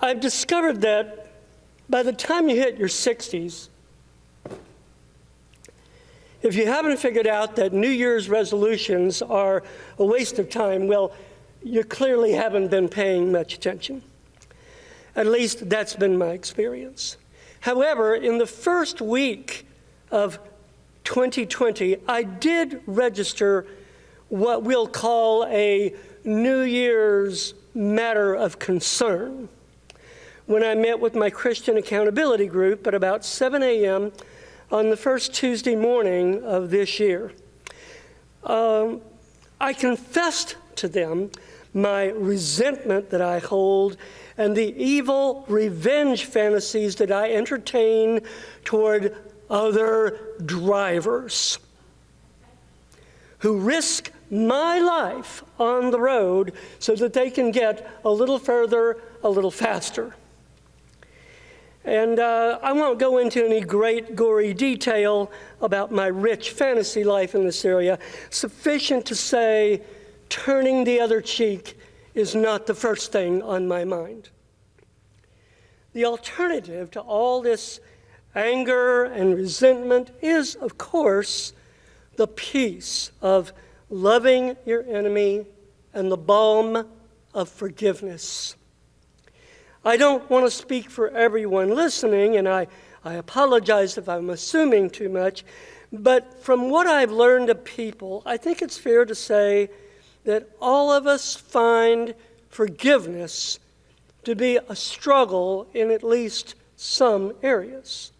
I've discovered that by the time you hit your 60s, if you haven't figured out that New Year's resolutions are a waste of time, well, you clearly haven't been paying much attention. At least that's been my experience. However, in the first week of 2020, I did register what we'll call a New Year's matter of concern when I met with my Christian accountability group at about 7 a.m. on the first Tuesday morning of this year. I confessed to them my resentment that I hold and the evil revenge fantasies that I entertain toward other drivers who risk my life on the road so that they can get a little further, a little faster. And I won't go into any great gory detail about my rich fantasy life in this area. Sufficient to say, turning the other cheek is not the first thing on my mind. The alternative to all this anger and resentment is, of course, the peace of loving your enemy and the balm of forgiveness. I don't want to speak for everyone listening, and I apologize if I'm assuming too much, but from what I've learned of people, I think it's fair to say that all of us find forgiveness to be a struggle in at least some areas.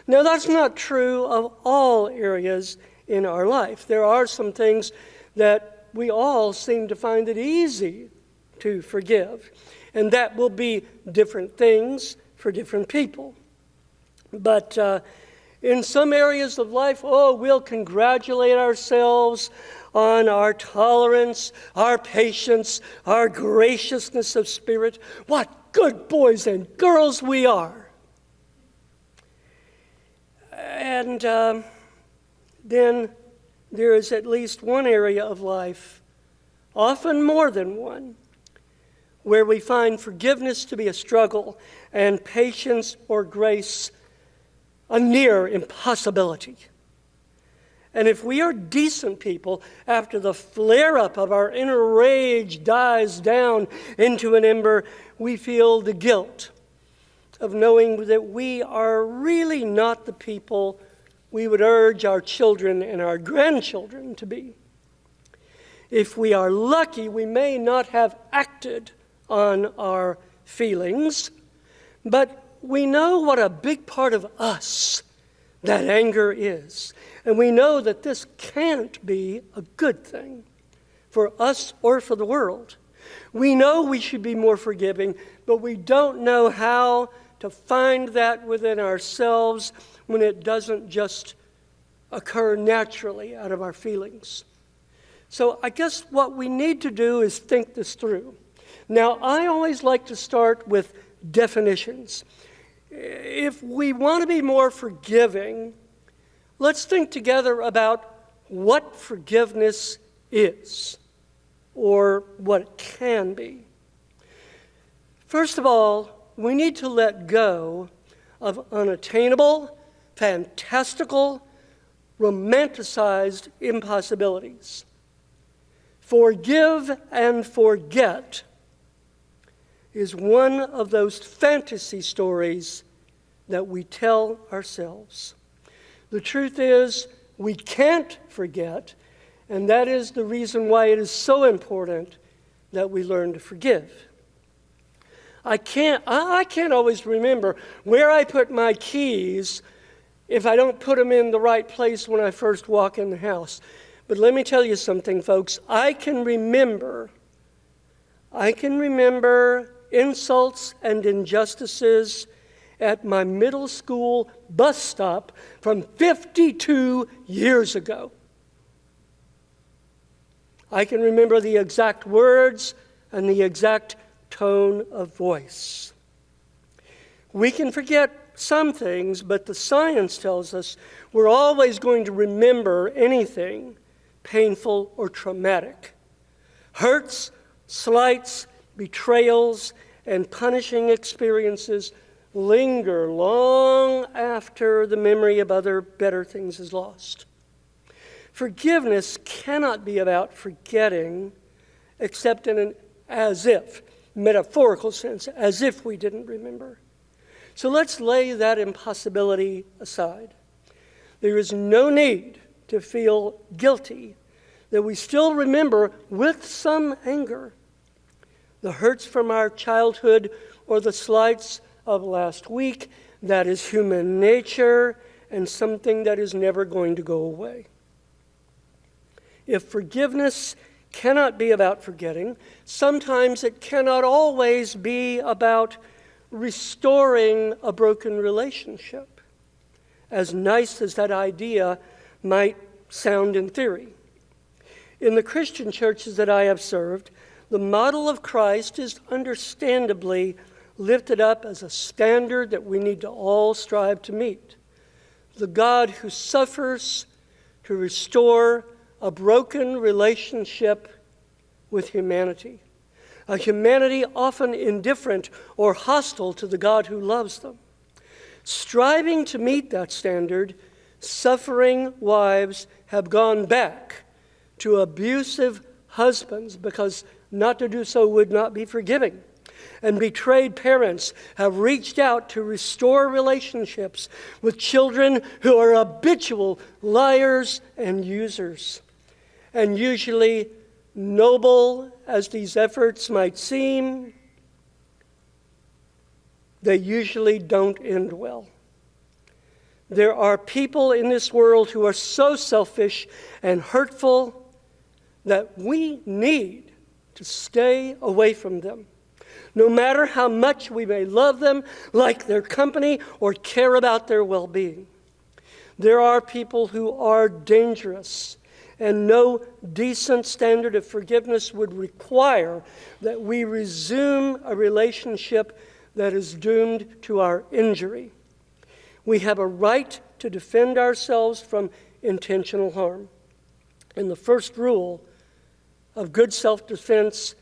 Now, that's not true of all areas in our life. There are some things that we all seem to find it easy to forgive, and that will be different things for different people. But in some areas of life, we'll congratulate ourselves on our tolerance, our patience, our graciousness of spirit. What good boys and girls we are. And then there is at least one area of life, often more than one, where we find forgiveness to be a struggle and patience or grace a near impossibility. And if we are decent people, after the flare-up of our inner rage dies down into an ember, we feel the guilt of knowing that we are really not the people we would urge our children and our grandchildren to be. If we are lucky, we may not have acted on our feelings, but we know what a big part of us that anger is. And we know that this can't be a good thing for us or for the world. We know we should be more forgiving, but we don't know how to find that within ourselves when it doesn't just occur naturally out of our feelings. So I guess what we need to do is think this through. Now, I always like to start with definitions. If we want to be more forgiving, let's think together about what forgiveness is, or what it can be. First of all, we need to let go of unattainable, fantastical, romanticized impossibilities. Forgive and forget is one of those fantasy stories that we tell ourselves. The truth is, we can't forget, and that is the reason why it is so important that we learn to forgive. I can't always remember where I put my keys if I don't put them in the right place when I first walk in the house. But let me tell you something, folks. I can remember insults and injustices at my middle school bus stop from 52 years ago. I can remember the exact words and the exact tone of voice. We can forget some things, but the science tells us we're always going to remember anything painful or traumatic. Hurts, slights, betrayals, and punishing experiences linger long after the memory of other better things is lost. Forgiveness cannot be about forgetting, except in an as if, metaphorical sense, as if we didn't remember. So let's lay that impossibility aside. There is no need to feel guilty that we still remember with some anger the hurts from our childhood or the slights of last week. That is human nature and something that is never going to go away. If forgiveness cannot be about forgetting, sometimes it cannot always be about restoring a broken relationship, as nice as that idea might sound in theory. In the Christian churches that I have served, the model of Christ is understandably lifted up as a standard that we need to all strive to meet. The God who suffers to restore a broken relationship with humanity, a humanity often indifferent or hostile to the God who loves them. Striving to meet that standard, suffering wives have gone back to abusive husbands because not to do so would not be forgiving. And betrayed parents have reached out to restore relationships with children who are habitual liars and users. And usually, noble as these efforts might seem, they usually don't end well. There are people in this world who are so selfish and hurtful that we need to stay away from them. No matter how much we may love them, like their company, or care about their well-being. There are people who are dangerous, and no decent standard of forgiveness would require that we resume a relationship that is doomed to our injury. We have a right to defend ourselves from intentional harm. And the first rule of good self-defense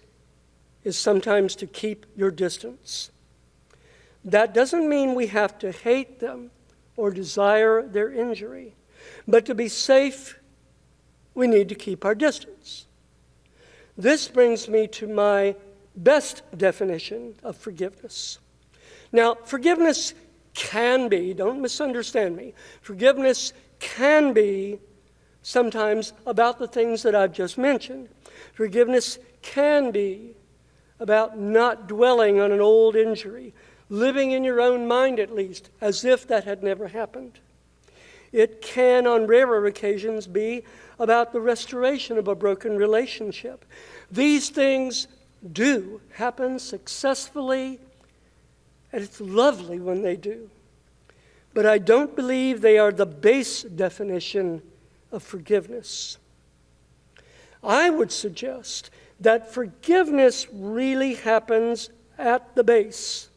is sometimes to keep your distance. That doesn't mean we have to hate them or desire their injury. But to be safe, we need to keep our distance. This brings me to my best definition of forgiveness. Now, forgiveness can be, don't misunderstand me, forgiveness can be sometimes about the things that I've just mentioned. Forgiveness can be about not dwelling on an old injury, living in your own mind at least, as if that had never happened. It can, on rarer occasions, be about the restoration of a broken relationship. These things do happen successfully, and it's lovely when they do. But I don't believe they are the base definition of forgiveness. I would suggest that forgiveness really happens at the base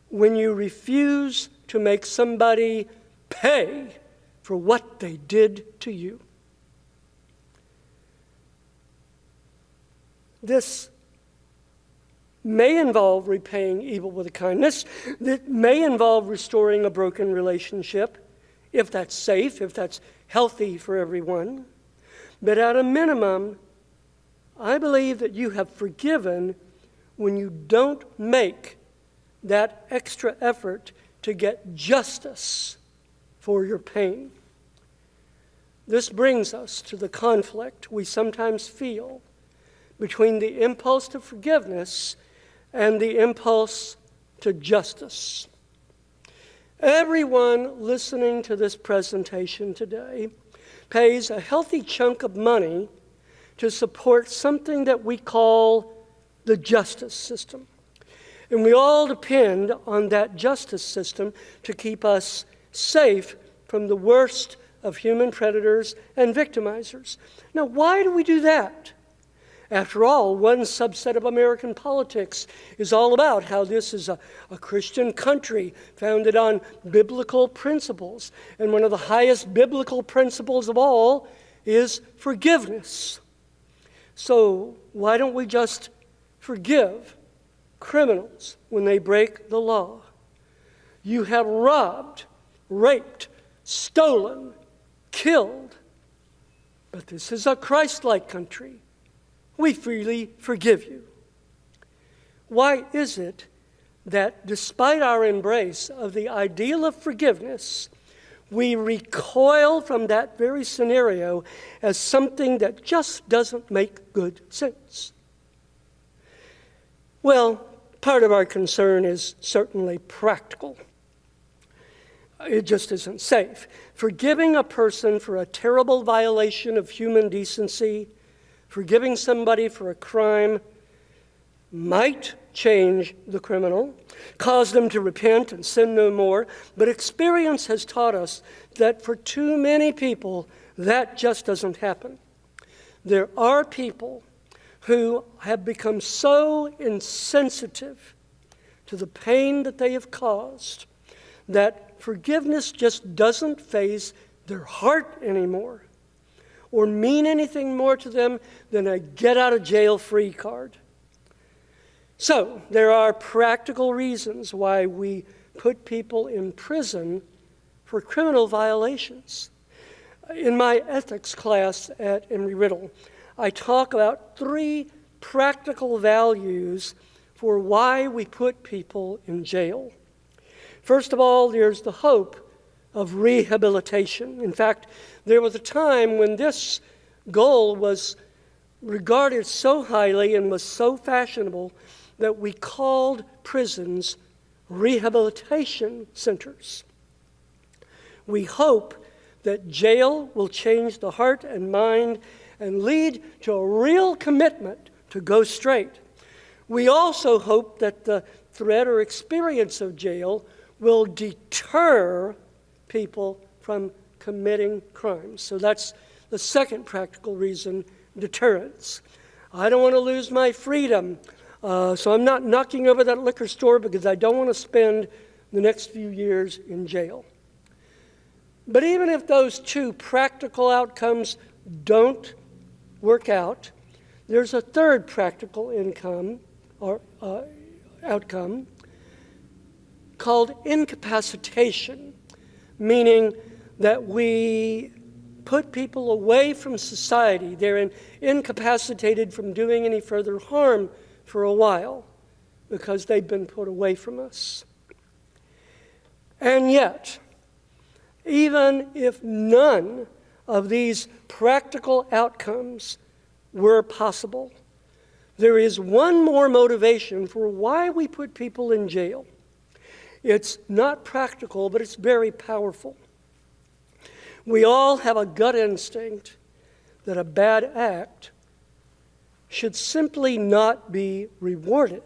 when you refuse to make somebody pay for what they did to you. This may involve repaying evil with a kindness. It may involve restoring a broken relationship, if that's safe, if that's healthy for everyone. But at a minimum, I believe that you have forgiven when you don't make that extra effort to get justice for your pain. This brings us to the conflict we sometimes feel between the impulse to forgiveness and the impulse to justice. Everyone listening to this presentation today pays a healthy chunk of money to support something that we call the justice system. And we all depend on that justice system to keep us safe from the worst of human predators and victimizers. Now, why do we do that? After all, one subset of American politics is all about how this is a Christian country founded on biblical principles. And one of the highest biblical principles of all is forgiveness. So why don't we just forgive criminals when they break the law. You have robbed, raped, stolen, killed. But this is a Christ-like country. We freely forgive you. Why is it that despite our embrace of the ideal of forgiveness, we recoil from that very scenario as something that just doesn't make good sense? Well, part of our concern is certainly practical. It just isn't safe. Forgiving a person for a terrible violation of human decency, forgiving somebody for a crime, might change the criminal, cause them to repent and sin no more, but experience has taught us that for too many people, that just doesn't happen. There are people who have become so insensitive to the pain that they have caused that forgiveness just doesn't faze their heart anymore or mean anything more to them than a get-out-of-jail-free card. So there are practical reasons why we put people in prison for criminal violations. In my ethics class at Embry-Riddle, I talk about 3 practical values for why we put people in jail. First of all, there's the hope of rehabilitation. In fact, there was a time when this goal was regarded so highly and was so fashionable that we called prisons rehabilitation centers. We hope that jail will change the heart and mind and lead to a real commitment to go straight. We also hope that the threat or experience of jail will deter people from committing crimes. So that's the second practical reason, deterrence. I don't want to lose my freedom, so I'm not knocking over that liquor store because I don't want to spend the next few years in jail. But even if those 2 practical outcomes don't work out, there's a third practical outcome called incapacitation, meaning that we put people away from society. They're incapacitated from doing any further harm for a while because they've been put away from us. And yet, even if none of these practical outcomes were possible, there is one more motivation for why we put people in jail. It's not practical, but it's very powerful. We all have a gut instinct that a bad act should simply not be rewarded.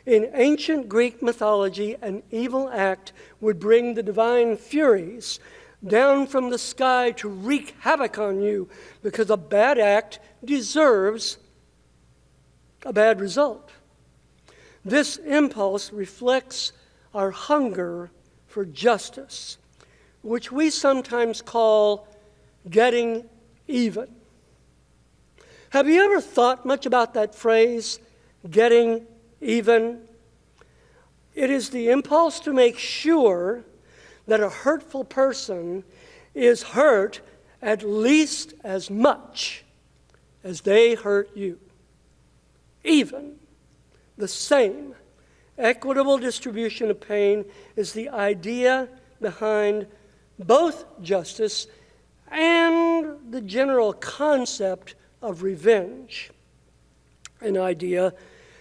In ancient Greek mythology, an evil act would bring the divine Furies down from the sky to wreak havoc on you because a bad act deserves a bad result. This impulse reflects our hunger for justice, which we sometimes call getting even. Have you ever thought much about that phrase, getting even? It is the impulse to make sure that a hurtful person is hurt at least as much as they hurt you. Even, the same. Equitable distribution of pain is the idea behind both justice and the general concept of revenge, an idea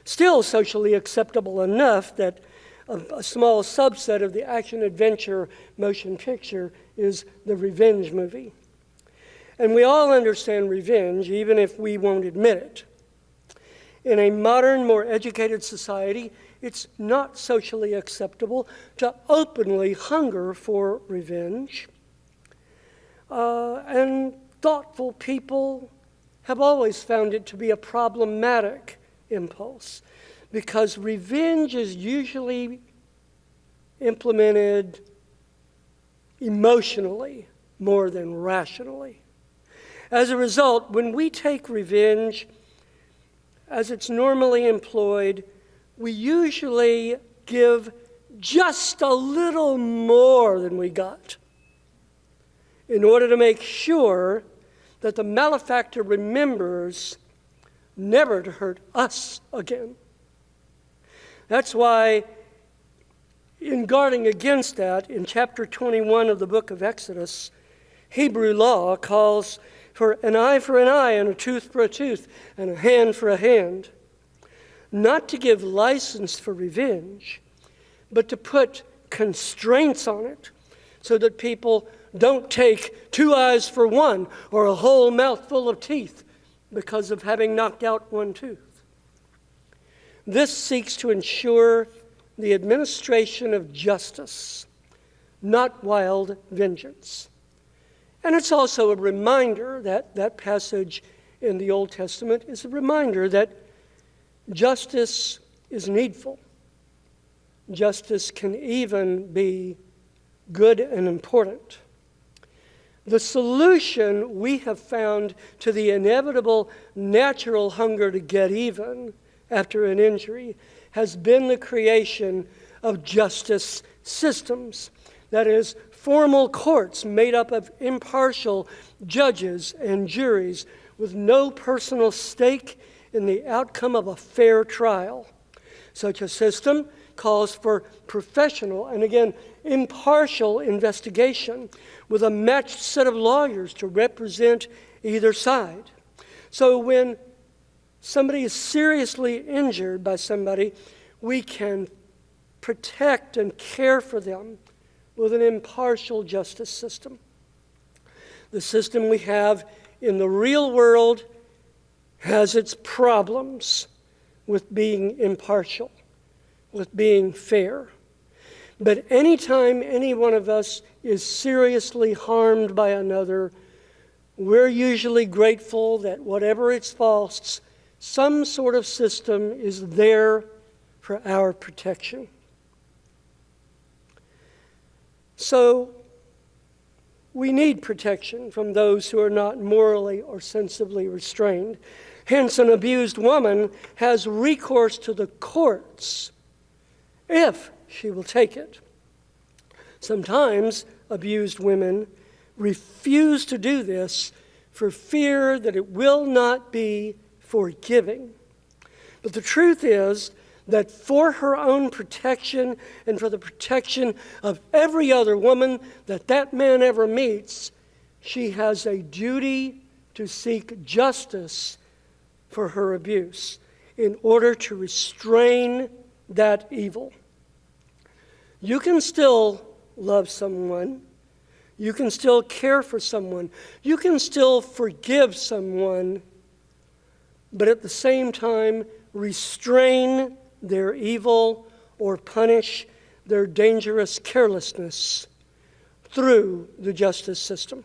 still socially acceptable enough that a small subset of the action-adventure motion picture is the revenge movie. And we all understand revenge, even if we won't admit it. In a modern, more educated society, it's not socially acceptable to openly hunger for revenge. And thoughtful people have always found it to be a problematic impulse because revenge is usually implemented emotionally more than rationally. As a result, when we take revenge as it's normally employed, we usually give just a little more than we got in order to make sure that the malefactor remembers never to hurt us again. That's why, in guarding against that, in chapter 21 of the book of Exodus, Hebrew law calls for an eye for an eye and a tooth for a tooth and a hand for a hand. Not to give license for revenge, but to put constraints on it so that people don't take 2 eyes for one or a whole mouthful of teeth because of having knocked out one tooth. This seeks to ensure the administration of justice, not wild vengeance. And it's also a reminder that passage in the Old Testament is a reminder that justice is needful. Justice can even be good and important. The solution we have found to the inevitable natural hunger to get even after an injury has been the creation of justice systems. That is, formal courts made up of impartial judges and juries with no personal stake in the outcome of a fair trial. Such a system calls for professional and, again, impartial investigation with a matched set of lawyers to represent either side. So when somebody is seriously injured by somebody, we can protect and care for them with an impartial justice system. The system we have in the real world has its problems with being impartial, with being fair. But anytime any one of us is seriously harmed by another, we're usually grateful that whatever its faults, some sort of system is there for our protection. So we need protection from those who are not morally or sensibly restrained. Hence, an abused woman has recourse to the courts if she will take it. Sometimes abused women refuse to do this for fear that it will not be forgiving. But the truth is that for her own protection and for the protection of every other woman that man ever meets, she has a duty to seek justice for her abuse in order to restrain that evil. You can still love someone. You can still care for someone. You can still forgive someone, but at the same time restrain their evil or punish their dangerous carelessness through the justice system.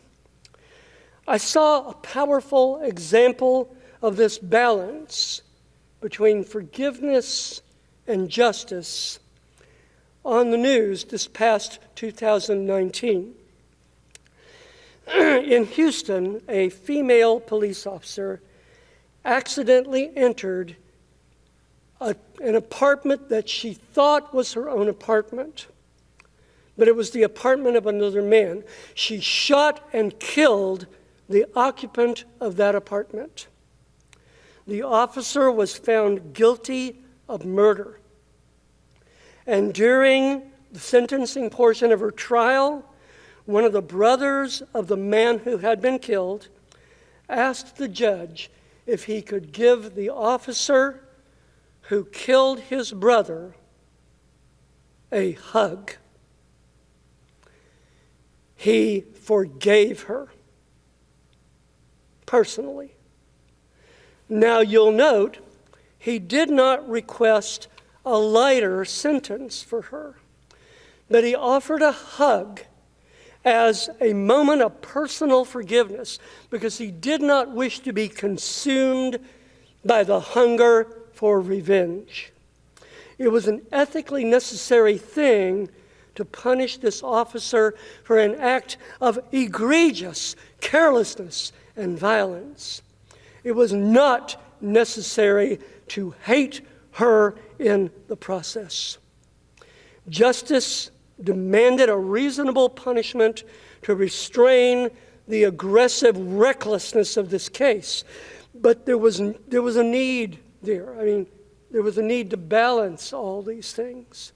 I saw a powerful example of this balance between forgiveness and justice on the news this past 2019. In Houston, a female police officer accidentally entered an apartment that she thought was her own apartment, but it was the apartment of another man. She shot and killed the occupant of that apartment. The officer was found guilty of murder. And during the sentencing portion of her trial, one of the brothers of the man who had been killed asked the judge if he could give the officer who killed his brother a hug. He forgave her personally. Now you'll note, he did not request a lighter sentence for her, but he offered a hug as a moment of personal forgiveness because he did not wish to be consumed by the hunger for revenge. It was an ethically necessary thing to punish this officer for an act of egregious carelessness and violence. It was not necessary to hate her in the process. Justice demanded a reasonable punishment to restrain the aggressive recklessness of this case. But there was a need there. There was a need to balance all these things.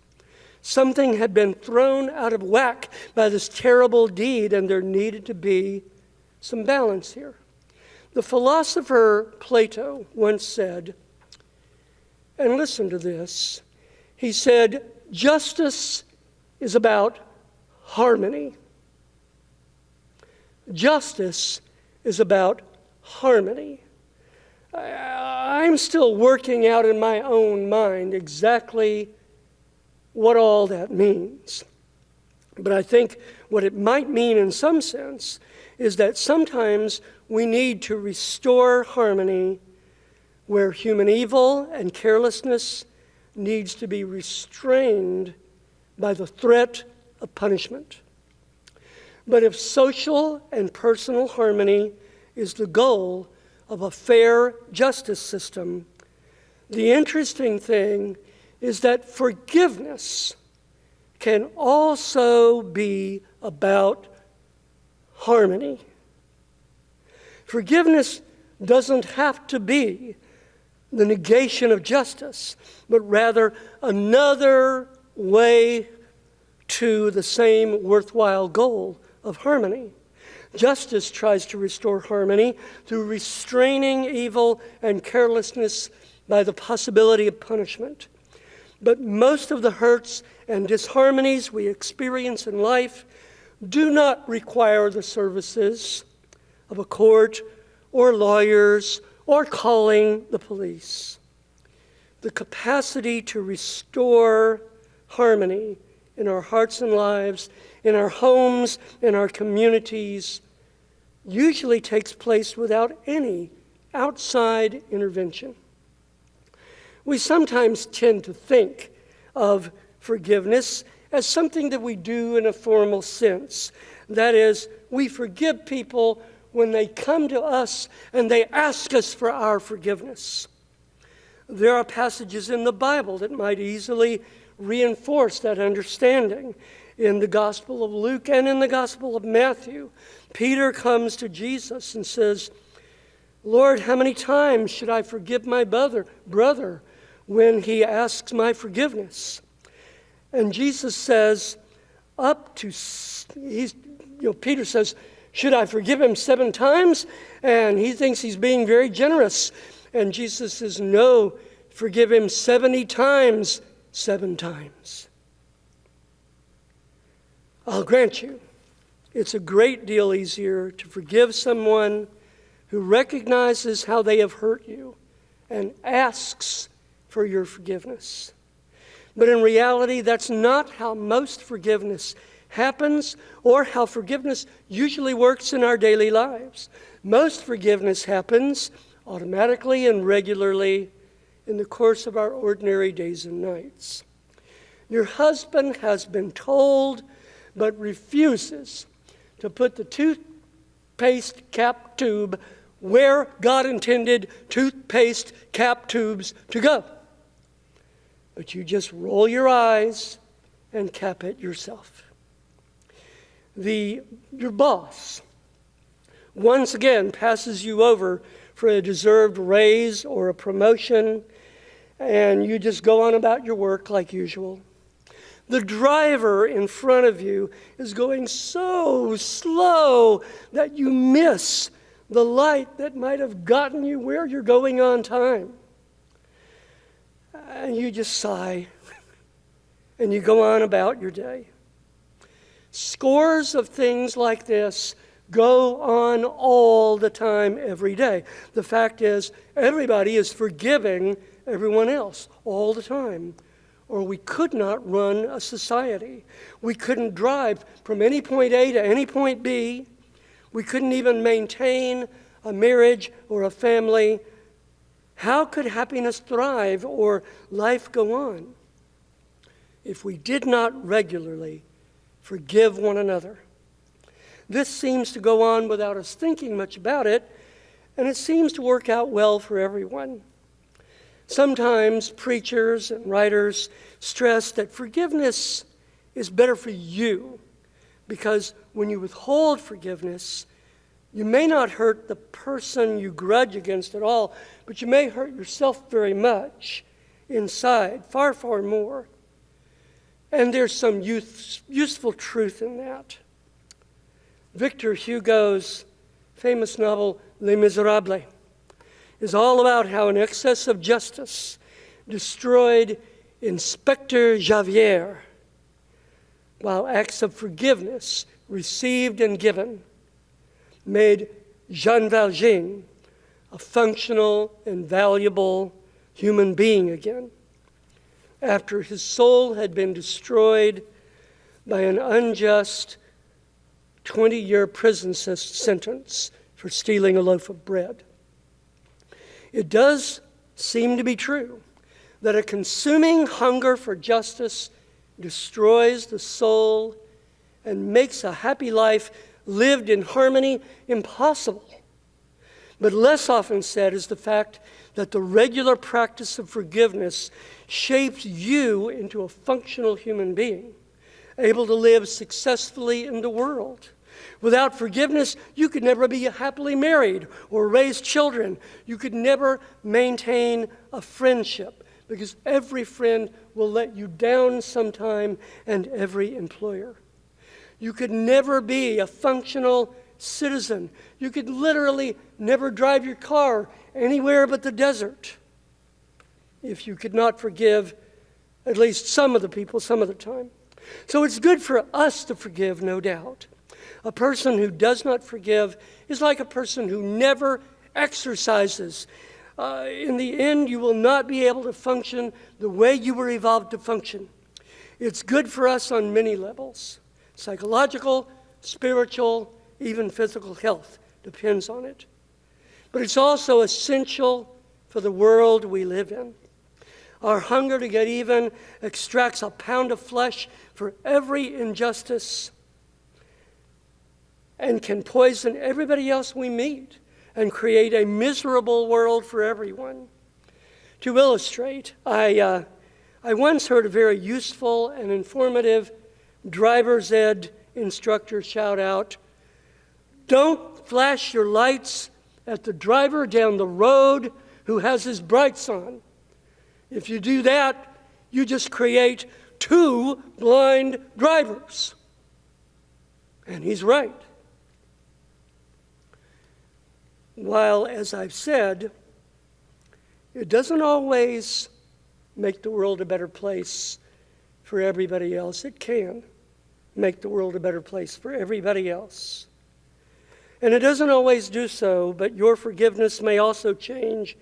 Something had been thrown out of whack by this terrible deed, and there needed to be some balance here. The philosopher Plato once said, and listen to this, he said, justice is about harmony. Justice is about harmony. I'm still working out in my own mind exactly what all that means. But I think what it might mean in some sense is that sometimes we need to restore harmony where human evil and carelessness needs to be restrained by the threat of punishment. But if social and personal harmony is the goal of a fair justice system, the interesting thing is that forgiveness can also be about harmony. Forgiveness doesn't have to be the negation of justice, but rather another way to the same worthwhile goal of harmony. Justice tries to restore harmony through restraining evil and carelessness by the possibility of punishment. But most of the hurts and disharmonies we experience in life do not require the services of a court or lawyers or calling the police. The capacity to restore harmony in our hearts and lives, in our homes, in our communities, usually takes place without any outside intervention. We sometimes tend to think of forgiveness as something that we do in a formal sense. That is, we forgive people when they come to us and they ask us for our forgiveness. There are passages in the Bible that might easily reinforce that understanding. In the Gospel of Luke and in the Gospel of Matthew, Peter comes to Jesus and says, Lord, how many times should I forgive my brother when he asks my forgiveness? And Jesus says, Peter says, should I forgive him 7 times? And he thinks he's being very generous. And Jesus says, no, forgive him 70 times, 7 times. I'll grant you, it's a great deal easier to forgive someone who recognizes how they have hurt you and asks for your forgiveness. But in reality, that's not how most forgiveness happens or how forgiveness usually works in our daily lives. Most forgiveness happens automatically and regularly in the course of our ordinary days and nights. Your husband has been told but refuses to put the toothpaste cap tube where God intended toothpaste cap tubes to go. But you just roll your eyes and cap it yourself. Your boss once again passes you over for a deserved raise or a promotion, and you just go on about your work like usual. The driver in front of you is going so slow that you miss the light that might have gotten you where you're going on time. And you just sigh, and you go on about your day. Scores of things like this go on all the time, every day. The fact is, everybody is forgiving everyone else all the time, or we could not run a society. We couldn't drive from any point A to any point B. We couldn't even maintain a marriage or a family. How could happiness thrive or life go on if we did not regularly forgive one another? This seems to go on without us thinking much about it, and it seems to work out well for everyone. Sometimes preachers and writers stress that forgiveness is better for you because when you withhold forgiveness, you may not hurt the person you grudge against at all, but you may hurt yourself very much inside, far, far more. And there's some useful truth in that. Victor Hugo's famous novel, Les Miserables, is all about how an excess of justice destroyed Inspector Javert, while acts of forgiveness received and given made Jean Valjean a functional and valuable human being again, after his soul had been destroyed by an unjust 20-year prison sentence for stealing a loaf of bread. It does seem to be true that a consuming hunger for justice destroys the soul and makes a happy life lived in harmony impossible. But less often said is the fact that the regular practice of forgiveness shapes you into a functional human being, able to live successfully in the world. Without forgiveness, you could never be happily married or raise children. You could never maintain a friendship because every friend will let you down sometime and every employer. You could never be a functional citizen. You could literally never drive your car anywhere but the desert if you could not forgive at least some of the people some of the time. So it's good for us to forgive, no doubt. A person who does not forgive is like a person who never exercises. In the end, you will not be able to function the way you were evolved to function. It's good for us on many levels. Psychological, spiritual, even physical health depends on it. But it's also essential for the world we live in. Our hunger to get even extracts a pound of flesh for every injustice and can poison everybody else we meet and create a miserable world for everyone. To illustrate, I once heard a very useful and informative driver's ed instructor shout out, "Don't flash your lights at the driver down the road who has his brights on. If you do that, you just create 2 blind drivers." And he's right. While, as I've said, it doesn't always make the world a better place for everybody else, it can make the world a better place for everybody else. And it doesn't always do so, but your forgiveness may also change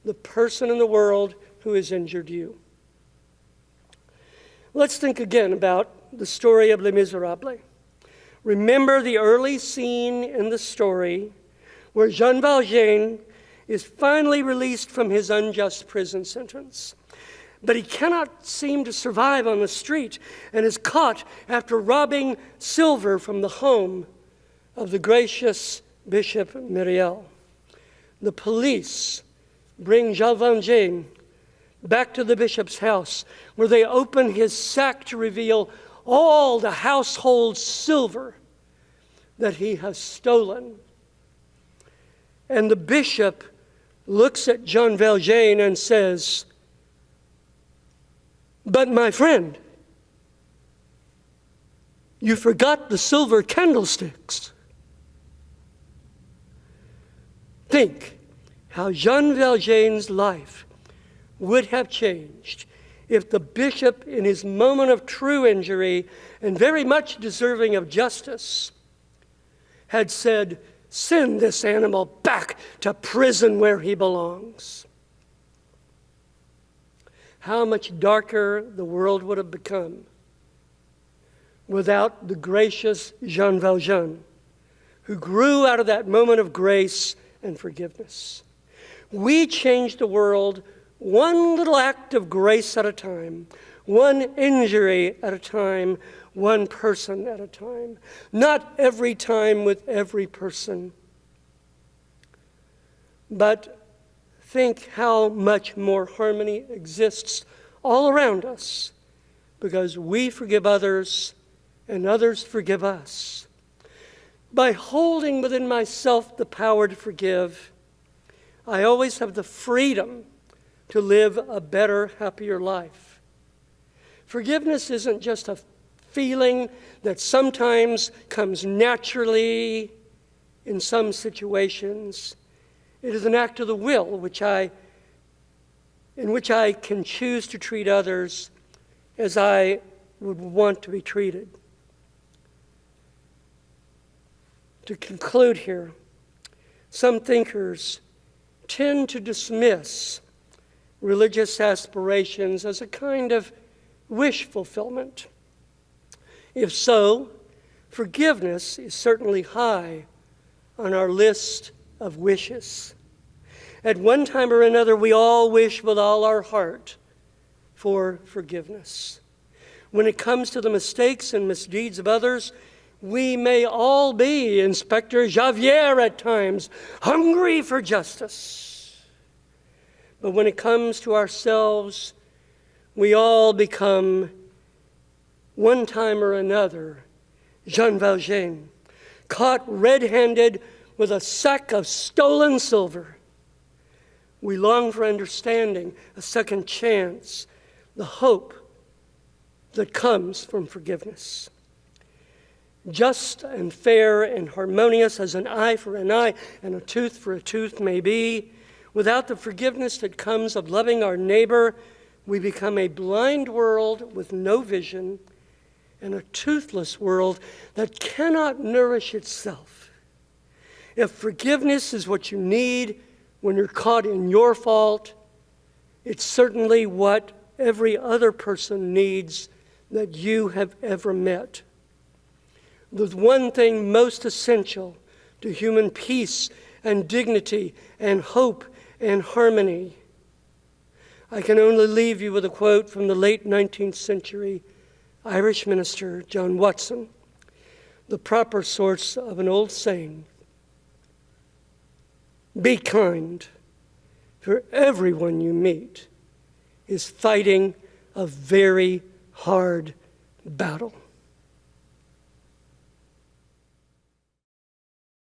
the person in the world who has injured you. Let's think again about the story of Les Miserables. Remember the early scene in the story where Jean Valjean is finally released from his unjust prison sentence. But he cannot seem to survive on the street and is caught after robbing silver from the home of the gracious Bishop Myriel. The police bring Jean Valjean back to the bishop's house, where they open his sack to reveal all the household silver that he has stolen. And the bishop looks at Jean Valjean and says, "But my friend, you forgot the silver candlesticks." Think how Jean Valjean's life would have changed if the bishop, in his moment of true injury and very much deserving of justice, had said, "Send this animal back to prison where he belongs." How much darker the world would have become without the gracious Jean Valjean, who grew out of that moment of grace and forgiveness. We change the world one little act of grace at a time, one injury at a time, one person at a time. Not every time with every person, but think how much more harmony exists all around us because we forgive others and others forgive us. By holding within myself the power to forgive, I always have the freedom to live a better, happier life. Forgiveness isn't just a feeling that sometimes comes naturally in some situations. It is an act of the will in which I can choose to treat others as I would want to be treated. To conclude here, some thinkers tend to dismiss religious aspirations as a kind of wish fulfillment. If so, forgiveness is certainly high on our list of wishes. At one time or another, we all wish with all our heart for forgiveness. When it comes to the mistakes and misdeeds of others, we may all be Inspector Javier at times, hungry for justice. But when it comes to ourselves, we all become, one time or another, Jean Valjean, caught red-handed with a sack of stolen silver. We long for understanding, a second chance, the hope that comes from forgiveness. Just and fair and harmonious as an eye for an eye and a tooth for a tooth may be, without the forgiveness that comes of loving our neighbor, we become a blind world with no vision and a toothless world that cannot nourish itself. If forgiveness is what you need when you're caught in your fault, it's certainly what every other person needs that you have ever met. The one thing most essential to human peace and dignity and hope and harmony. I can only leave you with a quote from the late 19th century Irish minister John Watson, the proper source of an old saying: "Be kind, for everyone you meet is fighting a very hard battle."